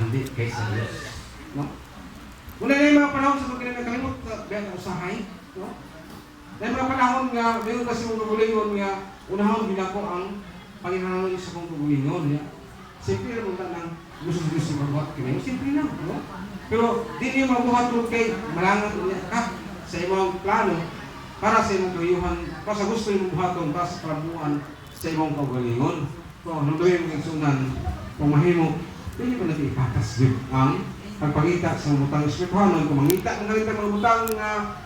andi kaysa Diyos. No? Muna na yung mga panahon sa mga kinakalimot na usahay. No? Dahil mga panahon nga, mayroon kasi mong kagulingon nga, unahon ginako ang Panginoon sa kong kagulingon. Siyempre, napunta ng gusto-gusto mabuhat kinayo. Siyempre lang. No? Pero di niyo mabuhat rin kay malangat ka sa imong plano para sa imong kayuhan, para sa gusto imong buhaton, para sa palamuan sa imong kaugalingon. So, nung doon yung sunan, kung mahimo, hindi pa natin ipatas din ang pagpangita sa mga butang espirituhanon. Kung mangita ng ganito mga butang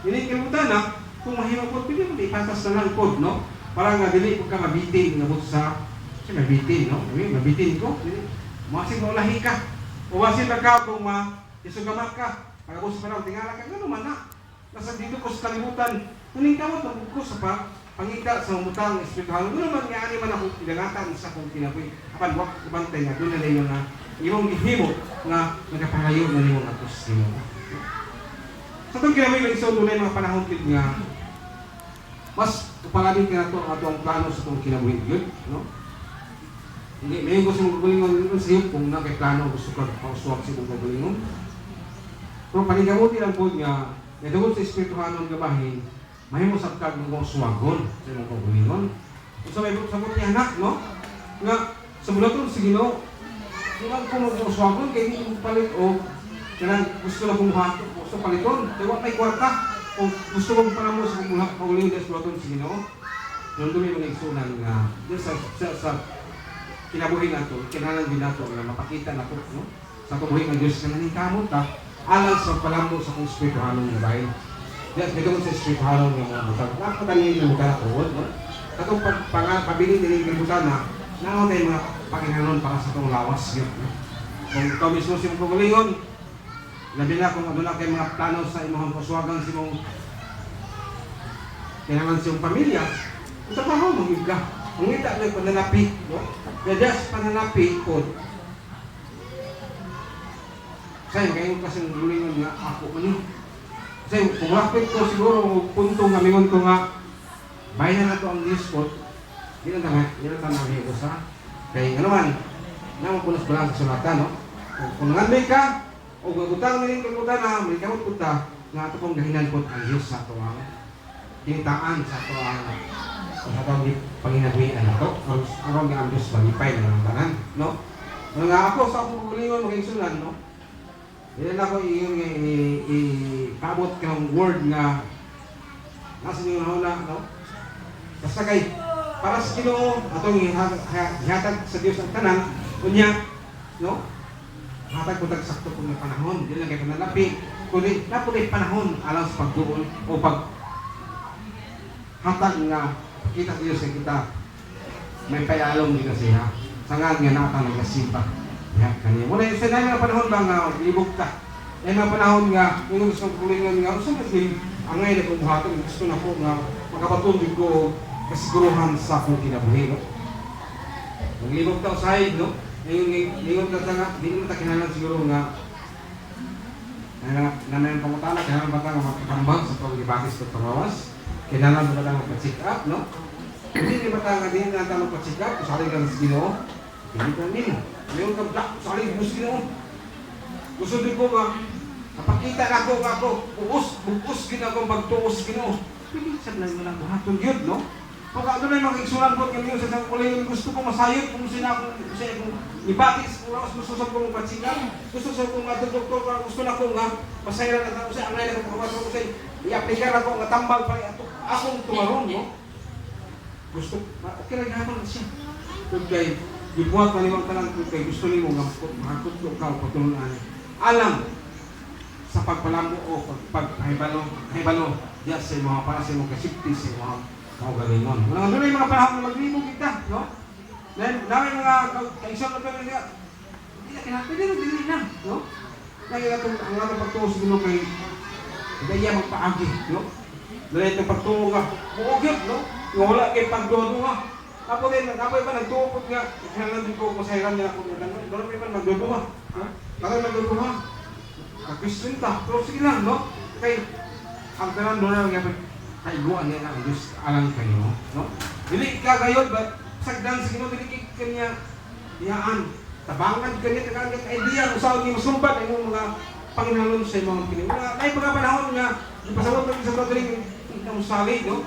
inikilimutan na, kung mahimo po, hindi mo ipatas na lang po, no? Para nga dili po ka mabitin na po sa, kasi mabitin, no? Mabitin ko, masing maulahi ka. O masing ka kung isugamak ka, pagkabos pa lang, tingala ka, gano'n man na. Nasa dito ko sa kalimutan, kuning kamot ang ko sa pangita sa umutang espiritual. Gano'n man nga, man akong pinangatan sa kong kinapoy. Apan, wak, ibantay nga, doon na yung nga, imong gihimo nga nagapalayo na yung atos nimo. Sa itong kinapoy, may isang tunay mga panahon kit nga, mas upalabing ka na ito ang plano sa itong kinabuhin yun, no? Hindi, may gusto mong gagulingon sa iyo kung na kay plano gusto ka pauswag sa itong gagulingon. Pero panigamuti lang po nga, nadawod sa espirituhanon gabahin, mahimo sabtag ng mga suwagon sa imong gagulingon. So may sabot niya anak, no? Nga, sa bulaton sa Ginoo, kailan ko mga suwagon, kaya hindi mo palit o kailan gusto na kumuhato, gusto paliton, kaya may kwarta, o gusto mong panamo sa gagulingon sa bulaton sa Ginoo. Nung dumi mo nagsunan nga, sa kinabuhin nato, kinahanglan din nato na mapakita nato, no? Sa kabuhin ng Diyos na naningkamot alang sa palambo sa kong espirituhanong nga bahay. Yes, may sa espirituhanong nga mga butang. Nakapatanin yung butang ako, no? Katong pabili din yung butang na naon tayo mga Panginoon para sa itong lawas yun. No? Kung ikaw mismo siyong kukulingon, labi na kung ano na kayo mga plano sa imong kaswagang simong kailangan siyong pamilya, ito pa mo, mangig ka. Ang ngita may pananapi, no? Kaya pananapi po. Sa'yo, kayo kasi ngulingon nga ako man. Sa'yo, kung rapid ko siguro, punto nga, mingon ko nga, bayan na ito ang Diyos po. Yun ang tanong ko sa. Kaya ano man, naman punas ba lang sa sulatan, no? Kung nangandoy ka, o gagutang na yung kagutan na, may kamot punta, nga ito pong gahinan po ang Diyos sa ito ang kinitaan sa ito ang sa itong panginabuhian na ito. Ang nga ang Diyos magipay na ng tanan, no? Nga ako sa akong kulingon, maging sunan, no? Yan ako i-kabot ka ng word nga nasa nyo na, no? Basta kay, para sa Ginoo, atong ihatag sa Diyos ang tanan, kunya, no? Hatag ko tagsakto kung may panahon, hindi lang kayo panalapi, kundi napunay panahon alang sa pagduon o hatag nga kita sa Diyos sa kita may payalong din kasi ha sangad nga natang nagasipa ya kanya muna yung sanay mga panahon ba nga libog ka yung mga panahon nga yung gusto kong kulingan nga gusto mo din ang ngayon na kumuhatong gusto na po nga makapatuloy ko kasiguruhan sa akong kinabuhi no? Maglibog ka usahay no? Ngayon ka nga hindi mo takinalan siguro nga nanayang pangutala kailangan ba nga makakambang sa pag-ibakis ko pangawas kailangan ba nga mag-check up no? Hindi ba nga din na tayo mag-check up usali ka sa Ginoo hindi ka nila ngayon ka black usali mo sa Ginoo gusto din ko nga napakita na ako bukos ginagong pagtuos Ginoo hindi sablay mo lang buhaton yun no? Kung ano na yung mga iksulan ko ngayon sa isang kulay gusto ko masayot kung sino akong ibatis kung gusto sa kong patsigan gusto sa kong doktor gusto na kong masayran at ako sa angay na kong kapasok ko sa i-aplikar ako nga tambal pa akong tumaron no? Gusto, okay lang naman siya kung kay ibuhat maniwang talang kung kay gusto niyo nga makakutlo ka o patulonan alam sa pagpalambo o pagpahibalo diya sa mga para sa mga kasipti sa mga kaugalingon. Walang doon yung mga panahon na maglibog kita, no? Then, namin mga kaisang na pwede nga, hindi na kinapili na, no? Kaya ang nga pagtungo sa Ginoo kay kaya magpaagi, no? Dahil itong pagtungo nga, buogit, no? Nga wala kay pagdodo nga. Tapos din, napoy pa nagtuupot nga, kailangan din ko masayran niya ako. Doon pa ipan magdodo nga, no? Bakit magdodo nga? Kag-Christian ta, pero sige lang, no? Kay, ang tanan doon na nga, kaiguan niya ang Diyos alang kayo, no? Dili ka gayon, but sagdan sa Ginoo dili kanya iyaan tabangan ganit ang idea kung saan yung sumbat ang mga Panginoon sa mga kini. Ay mga panahon nga ipasabot natin sa mga ang salig, no?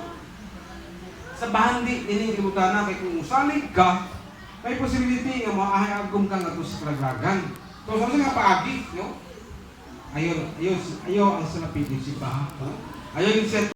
Sa bahandi ini gimutana kay kung salig ka, may possibility nga maaagom ka nga sa kalagagan. So sa nga paagi, no? Ayo ang sa napili si Baha. Ayo yung